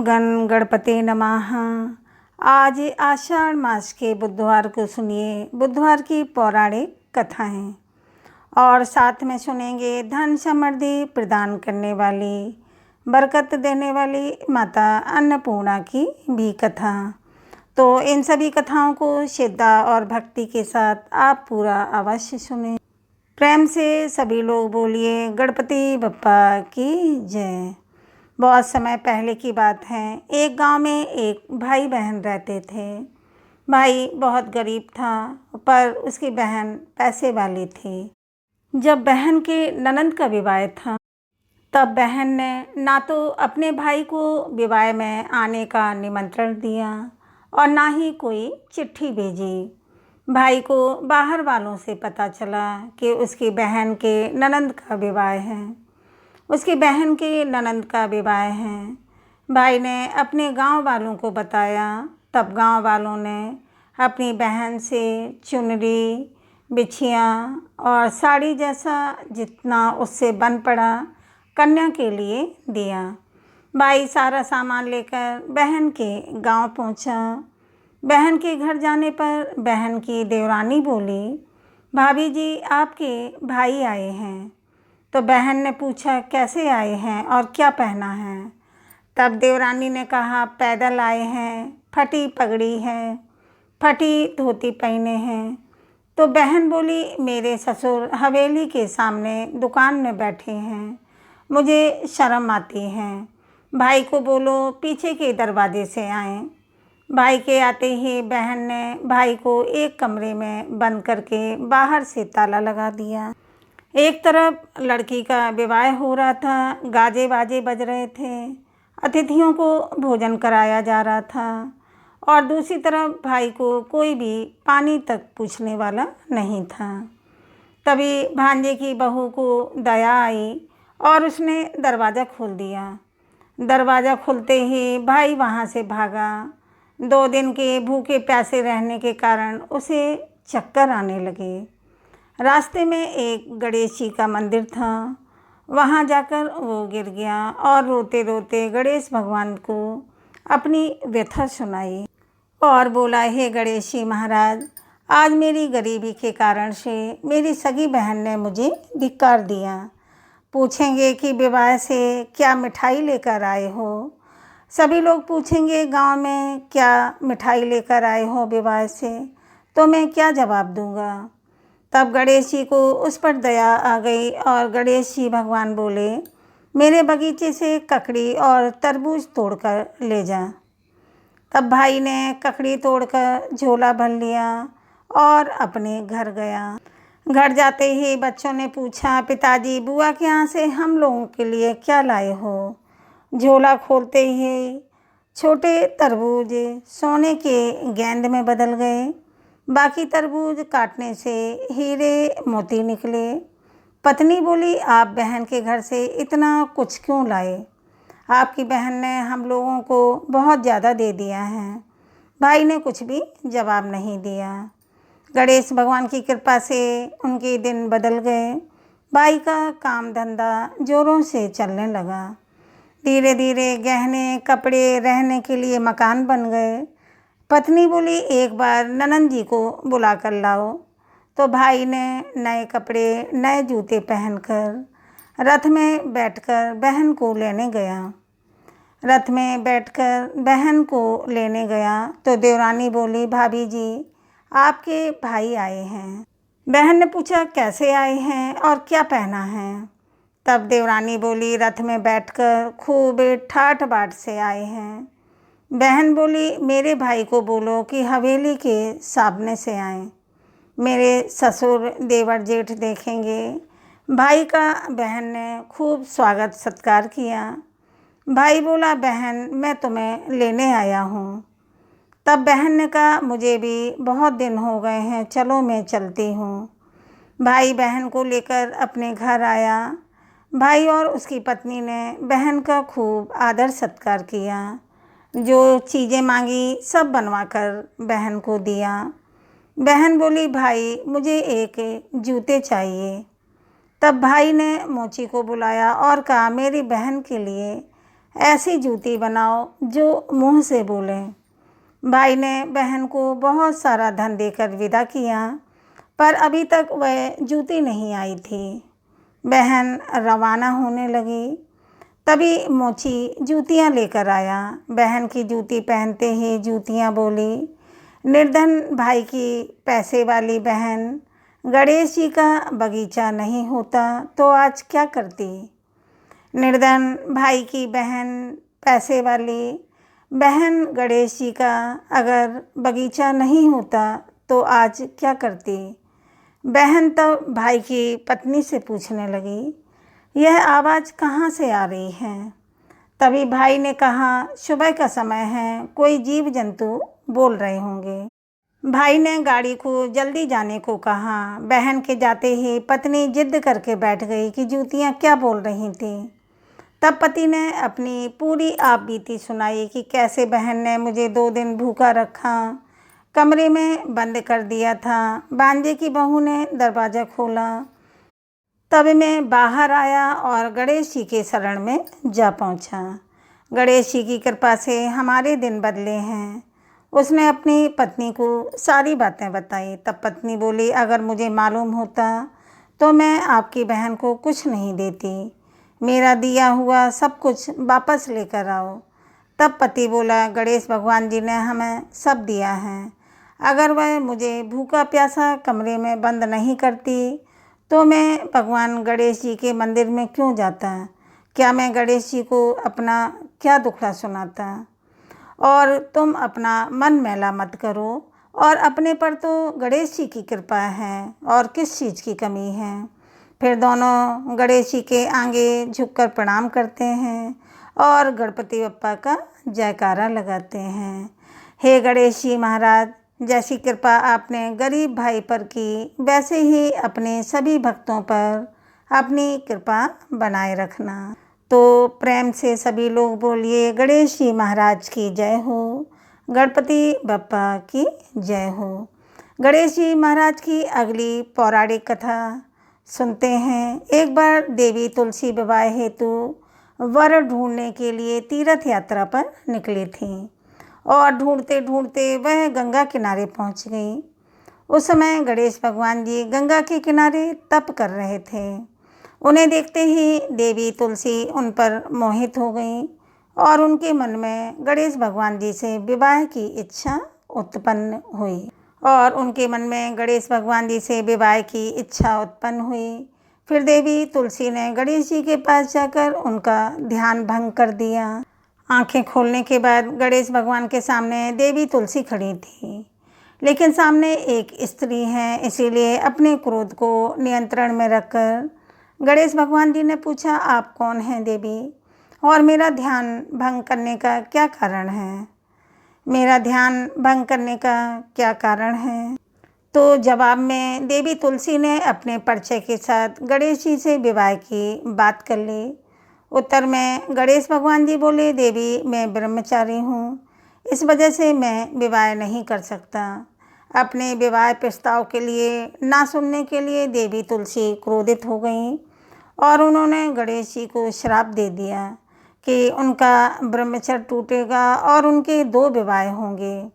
गण गणपते नमः। आज आषाढ़ मास के बुधवार को सुनिए बुधवार की पौराणिक कथाएं और साथ में सुनेंगे धन समृद्धि प्रदान करने वाली, बरकत देने वाली माता अन्नपूर्णा की भी कथा। तो इन सभी कथाओं को श्रद्धा और भक्ति के साथ आप पूरा अवश्य सुनें। प्रेम से सभी लोग बोलिए गणपति बप्पा की जय। बहुत समय पहले की बात है। एक गांव में एक भाई बहन रहते थे। भाई बहुत गरीब था पर उसकी बहन पैसे वाली थी। जब बहन के ननंद का विवाह था तब बहन ने ना तो अपने भाई को विवाह में आने का निमंत्रण दिया और ना ही कोई चिट्ठी भेजी। भाई को बाहर वालों से पता चला कि उसकी बहन के ननंद का विवाह है। उसकी बहन के ननंद का विवाह है। भाई ने अपने गांव वालों को बताया। तब गांव वालों ने अपनी बहन से चुनरी, बिछिया और साड़ी जैसा जितना उससे बन पड़ा कन्या के लिए दिया। भाई सारा सामान लेकर बहन के गांव पहुंचा। बहन के घर जाने पर बहन की देवरानी बोली, भाभी जी आपके भाई आए हैं। तो बहन ने पूछा कैसे आए हैं और क्या पहना है। तब देवरानी ने कहा पैदल आए हैं, फटी पगड़ी है, फटी धोती पहने हैं। तो बहन बोली मेरे ससुर हवेली के सामने दुकान में बैठे हैं, मुझे शर्म आती है। भाई को बोलो पीछे के दरवाजे से आएं। भाई के आते ही बहन ने भाई को एक कमरे में बंद करके बाहर से ताला लगा दिया। एक तरफ लड़की का विवाह हो रहा था, गाजे बाजे बज रहे थे, अतिथियों को भोजन कराया जा रहा था और दूसरी तरफ भाई को कोई भी पानी तक पूछने वाला नहीं था। तभी भांजे की बहू को दया आई और उसने दरवाज़ा खोल दिया। दरवाज़ा खुलते ही भाई वहाँ से भागा। 2 दिन के भूखे प्यासे रहने के कारण उसे चक्कर आने लगे। रास्ते में एक गणेश जी का मंदिर था। वहाँ जाकर वो गिर गया और रोते रोते गणेश भगवान को अपनी व्यथा सुनाई और बोला, हे गणेश जी महाराज, आज मेरी गरीबी के कारण से मेरी सगी बहन ने मुझे धिक्कार दिया। पूछेंगे कि विवाह से क्या मिठाई लेकर आए हो। सभी लोग पूछेंगे गांव में क्या मिठाई लेकर आए हो विवाह से, तो मैं क्या जवाब दूंगा। तब गणेश जी को उस पर दया आ गई और गणेश जी भगवान बोले, मेरे बगीचे से ककड़ी और तरबूज तोड़कर ले जा। तब भाई ने ककड़ी तोड़कर झोला भर लिया और अपने घर गया। घर जाते ही बच्चों ने पूछा, पिताजी बुआ के यहाँ से हम लोगों के लिए क्या लाए हो। झोला खोलते ही छोटे तरबूज सोने के गेंद में बदल गए। बाकी तरबूज काटने से हीरे मोती निकले। पत्नी बोली, आप बहन के घर से इतना कुछ क्यों लाए। आपकी बहन ने हम लोगों को बहुत ज़्यादा दे दिया है। भाई ने कुछ भी जवाब नहीं दिया। गणेश भगवान की कृपा से उनके दिन बदल गए। भाई का काम धंधा जोरों से चलने लगा। धीरे धीरे गहने, कपड़े, रहने के लिए मकान बन गए। पत्नी बोली, एक बार ननंद जी को बुला कर लाओ। तो भाई ने नए कपड़े, नए जूते पहनकर रथ में बैठकर बहन को लेने गया। रथ में बैठकर बहन को लेने गया तो देवरानी बोली, भाभी जी आपके भाई आए हैं। बहन ने पूछा कैसे आए हैं और क्या पहना है। तब देवरानी बोली, रथ में बैठकर खूब ठाठ बाट से आए हैं। बहन बोली, मेरे भाई को बोलो कि हवेली के सामने से आएं। मेरे ससुर देवर जेठ देखेंगे। भाई का बहन ने खूब स्वागत सत्कार किया। भाई बोला, बहन मैं तुम्हें लेने आया हूँ। तब बहन ने कहा, मुझे भी बहुत दिन हो गए हैं, चलो मैं चलती हूँ। भाई बहन को लेकर अपने घर आया। भाई और उसकी पत्नी ने बहन का खूब आदर सत्कार किया। जो चीज़ें मांगी सब बनवा कर बहन को दिया। बहन बोली, भाई मुझे एक जूते चाहिए। तब भाई ने मोची को बुलाया और कहा, मेरी बहन के लिए ऐसी जूती बनाओ जो मुंह से बोले। भाई ने बहन को बहुत सारा धन देकर विदा किया, पर अभी तक वह जूती नहीं आई थी। बहन रवाना होने लगी, तभी मोची जूतियाँ लेकर आया। बहन की जूती पहनते ही जूतियाँ बोली, निर्धन भाई की पैसे वाली बहन, गणेश जी का बगीचा नहीं होता तो आज क्या करती। निर्धन भाई की बहन, पैसे वाली बहन, गणेश जी का अगर बगीचा नहीं होता तो आज क्या करती। बहन तो भाई की पत्नी से पूछने लगी, यह आवाज़ कहाँ से आ रही है। तभी भाई ने कहा, सुबह का समय है, कोई जीव जंतु बोल रहे होंगे। भाई ने गाड़ी को जल्दी जाने को कहा। बहन के जाते ही पत्नी जिद करके बैठ गई कि जूतियाँ क्या बोल रही थी। तब पति ने अपनी पूरी आपबीती सुनाई कि कैसे बहन ने मुझे 2 दिन भूखा रखा, कमरे में बंद कर दिया था। बांजे की बहू ने दरवाज़ा खोला, तब मैं बाहर आया और गणेश जी के शरण में जा पहुंचा। गणेश जी की कृपा से हमारे दिन बदले हैं। उसने अपनी पत्नी को सारी बातें बताई। तब पत्नी बोली, अगर मुझे मालूम होता तो मैं आपकी बहन को कुछ नहीं देती। मेरा दिया हुआ सब कुछ वापस लेकर आओ। तब पति बोला, गणेश भगवान जी ने हमें सब दिया है। अगर वह मुझे भूखा प्यासा कमरे में बंद नहीं करती तो मैं भगवान गणेश जी के मंदिर में क्यों जाता। क्या मैं गणेश जी को अपना क्या दुखड़ा सुनाता। और तुम अपना मन मैला मत करो, और अपने पर तो गणेश जी की कृपा है और किस चीज़ की कमी है। फिर दोनों गणेश जी के आगे झुककर प्रणाम करते हैं और गणपति बप्पा का जयकारा लगाते हैं। हे गणेश जी महाराज, जैसी कृपा आपने गरीब भाई पर की, वैसे ही अपने सभी भक्तों पर अपनी कृपा बनाए रखना। तो प्रेम से सभी लोग बोलिए, गणेश जी महाराज की जय हो, गणपति बप्पा की जय हो। गणेश जी महाराज की अगली पौराणिक कथा सुनते हैं। एक बार देवी तुलसी विवाह हेतु वर ढूंढने के लिए तीर्थ यात्रा पर निकली थीं और ढूंढते ढूंढते वह गंगा किनारे पहुंच गई। उस समय गणेश भगवान जी गंगा के किनारे तप कर रहे थे। उन्हें देखते ही देवी तुलसी उन पर मोहित हो गई और उनके मन में गणेश भगवान जी से विवाह की इच्छा उत्पन्न हुई। फिर देवी तुलसी ने गणेश जी के पास जाकर उनका ध्यान भंग कर दिया। आंखें खोलने के बाद गणेश भगवान के सामने देवी तुलसी खड़ी थी, लेकिन सामने एक स्त्री है, इसीलिए अपने क्रोध को नियंत्रण में रखकर गणेश भगवान जी ने पूछा, आप कौन हैं देवी, और मेरा ध्यान भंग करने का क्या कारण है। मेरा ध्यान भंग करने का क्या कारण है। तो जवाब में देवी तुलसी ने अपने परिचय के साथ गणेश जी से विवाह की बात कर ली। उत्तर में गणेश भगवान जी बोले, देवी मैं ब्रह्मचारी हूँ, इस वजह से मैं विवाह नहीं कर सकता। अपने विवाह प्रस्ताव के लिए ना सुनने के लिए देवी तुलसी क्रोधित हो गई और उन्होंने गणेश जी को श्राप दे दिया कि उनका ब्रह्मचर्य टूटेगा और उनके 2 विवाह होंगे।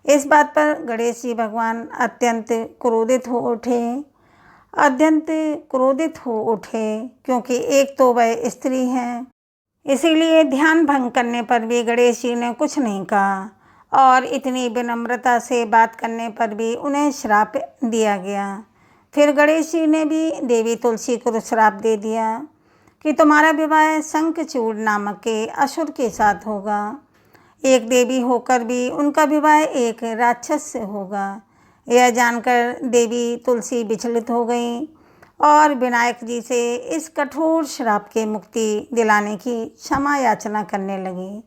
इस बात पर गणेश जी भगवान अत्यंत क्रोधित हो उठे, क्योंकि एक तो वह स्त्री हैं। इसीलिए ध्यान भंग करने पर भी गणेश जी ने कुछ नहीं कहा और इतनी विनम्रता से बात करने पर भी उन्हें श्राप दिया गया। फिर गणेश जी ने भी देवी तुलसी को श्राप दे दिया कि तुम्हारा विवाह शंखचूड़ नामक के असुर के साथ होगा। एक देवी होकर भी उनका विवाह एक राक्षस से होगा। यह जानकर देवी तुलसी विचलित हो गई और विनायक जी से इस कठोर श्राप के मुक्ति दिलाने की क्षमा याचना करने लगी।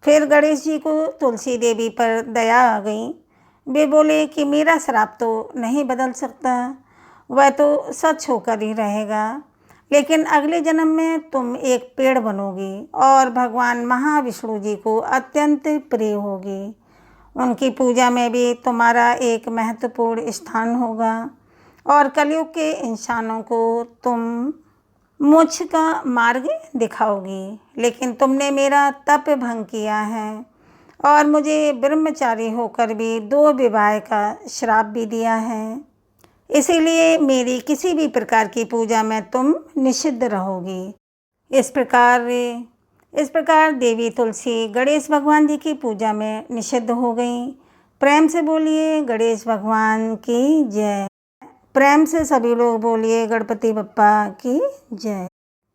फिर गणेश जी को तुलसी देवी पर दया आ गई। वे बोले कि मेरा श्राप तो नहीं बदल सकता, वह तो सच होकर ही रहेगा, लेकिन अगले जन्म में तुम एक पेड़ बनोगी और भगवान महाविष्णु जी को अत्यंत प्रिय होगी। उनकी पूजा में भी तुम्हारा एक महत्वपूर्ण स्थान होगा और कलयुग के इंसानों को तुम मोक्ष का मार्ग दिखाओगी, लेकिन तुमने मेरा तप भंग किया है और मुझे ब्रह्मचारी होकर भी 2 विवाह का श्राप भी दिया है। इसीलिए मेरी किसी भी प्रकार की पूजा में तुम निषिद्ध रहोगी। इस प्रकार देवी तुलसी गणेश भगवान जी की पूजा में निषिद्ध हो गई। प्रेम से बोलिए गणेश भगवान की जय। प्रेम से सभी लोग बोलिए गणपति बप्पा की जय।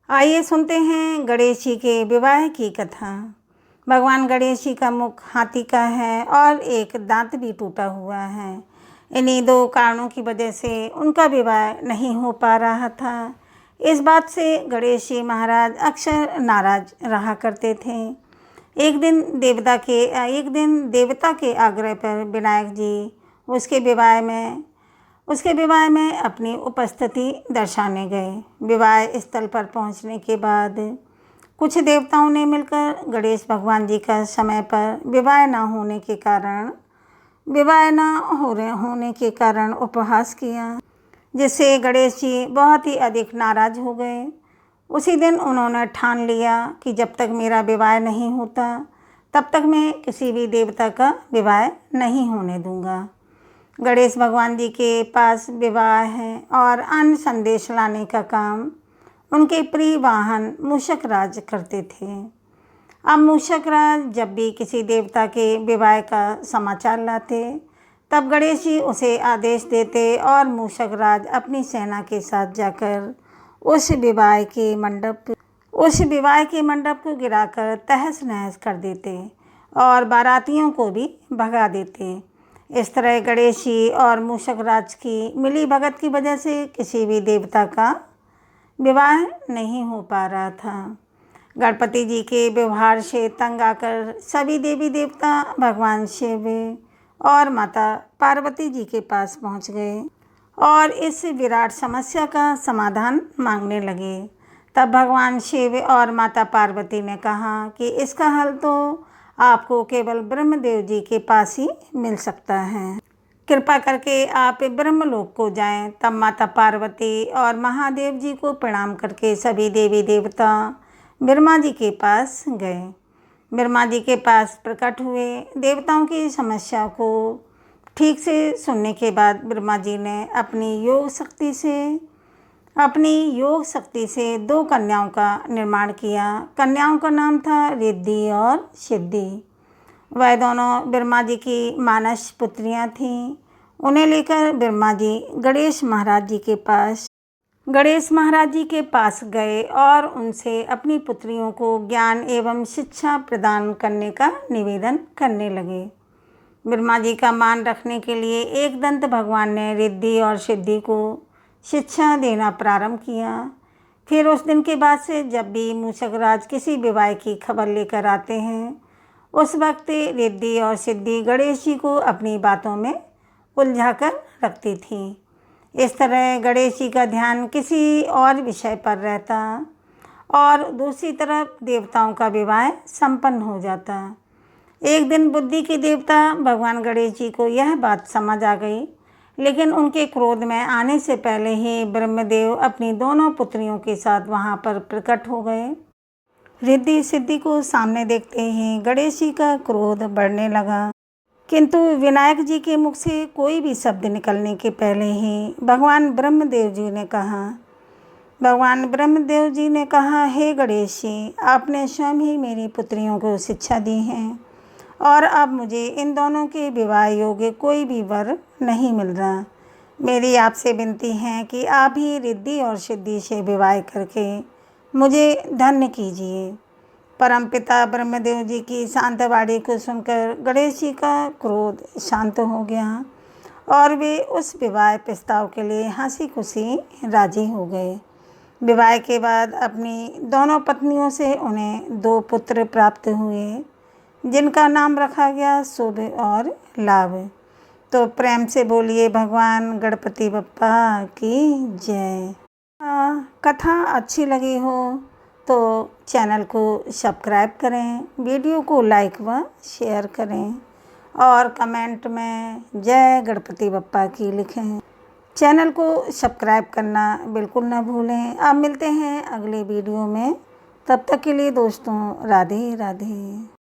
आइए सुनते हैं गणेश जी के विवाह की कथा। भगवान गणेश जी का मुख हाथी का है और एक दांत भी टूटा हुआ है। इन्हीं 2 कारणों की वजह से उनका विवाह नहीं हो पा रहा था। इस बात से गणेश जी महाराज अक्सर नाराज रहा करते थे। एक दिन देवता के आग्रह पर विनायक जी उसके विवाह में अपनी उपस्थिति दर्शाने गए। विवाह स्थल पर पहुंचने के बाद कुछ देवताओं ने मिलकर गणेश भगवान जी का समय पर विवाह न होने के कारण उपहास किया, जिससे गणेश जी बहुत ही अधिक नाराज हो गए। उसी दिन उन्होंने ठान लिया कि जब तक मेरा विवाह नहीं होता तब तक मैं किसी भी देवता का विवाह नहीं होने दूंगा। गणेश भगवान जी के पास विवाह है और अन्य संदेश लाने का काम उनके प्रिय वाहन मूषक राज करते थे। अब मूषक राज जब भी किसी देवता के विवाह का समाचार लाते तब गणेश जी उसे आदेश देते और मूषक राज अपनी सेना के साथ जाकर उस विवाह के मंडप को गिराकर तहस नहस कर देते और बारातियों को भी भगा देते। इस तरह गणेश जी और मूषक राज की मिली भगत की वजह से किसी भी देवता का विवाह नहीं हो पा रहा था। गणपति जी के व्यवहार से तंग आकर सभी देवी देवता भगवान शिव और माता पार्वती जी के पास पहुंच गए और इस विराट समस्या का समाधान मांगने लगे। तब भगवान शिव और माता पार्वती ने कहा कि इसका हल तो आपको केवल ब्रह्मदेव जी के पास ही मिल सकता है। कृपा करके आप ब्रह्मलोक को जाएं। तब माता पार्वती और महादेव जी को प्रणाम करके सभी देवी देवता ब्रह्मा जी के पास गए। ब्रह्मा जी के पास प्रकट हुए। देवताओं की समस्या को ठीक से सुनने के बाद ब्रह्मा जी ने अपनी योग शक्ति से 2 कन्याओं का निर्माण किया। कन्याओं का नाम था रिद्धि और सिद्धि। वह दोनों ब्रह्मा जी की मानस पुत्रियां थीं। उन्हें लेकर ब्रह्मा जी गणेश महाराज जी के पास गए और उनसे अपनी पुत्रियों को ज्ञान एवं शिक्षा प्रदान करने का निवेदन करने लगे। ब्रह्मा जी का मान रखने के लिए एकदंत भगवान ने रिद्धि और सिद्धि को शिक्षा देना प्रारंभ किया। फिर उस दिन के बाद से जब भी मूषक राज किसी विवाह की खबर लेकर आते हैं उस वक्त रिद्धि और सिद्धि गणेश जी को अपनी बातों में उलझा कर रखती थी। इस तरह गणेश जी का ध्यान किसी और विषय पर रहता और दूसरी तरफ देवताओं का विवाह संपन्न हो जाता। एक दिन बुद्धि के देवता भगवान गणेश जी को यह बात समझ आ गई, लेकिन उनके क्रोध में आने से पहले ही ब्रह्मदेव अपनी दोनों पुत्रियों के साथ वहां पर प्रकट हो गए। रिद्धि सिद्धि को सामने देखते ही गणेश जी का क्रोध बढ़ने लगा, किंतु विनायक जी के मुख से कोई भी शब्द निकलने के पहले ही भगवान ब्रह्मदेव जी ने कहा, हे गणेश जी, आपने स्वयं ही मेरी पुत्रियों को शिक्षा दी है और अब मुझे इन दोनों के विवाह योग्य कोई भी वर नहीं मिल रहा। मेरी आपसे विनती है कि आप ही रिद्धि और सिद्धि से विवाह करके मुझे धन्य कीजिए। परमपिता ब्रह्मदेव जी की शांत वाणी को सुनकर गणेश जी का क्रोध शांत हो गया और वे उस विवाह प्रस्ताव के लिए हंसी खुशी राजी हो गए। विवाह के बाद अपनी दोनों पत्नियों से उन्हें 2 पुत्र प्राप्त हुए, जिनका नाम रखा गया शुभ और लाभ। तो प्रेम से बोलिए भगवान गणपति बप्पा की जय। कथा अच्छी लगी हो तो चैनल को सब्सक्राइब करें, वीडियो को लाइक व शेयर करें और कमेंट में जय गणपति बप्पा की लिखें। चैनल को सब्सक्राइब करना बिल्कुल ना भूलें। अब मिलते हैं अगले वीडियो में, तब तक के लिए दोस्तों राधे राधे।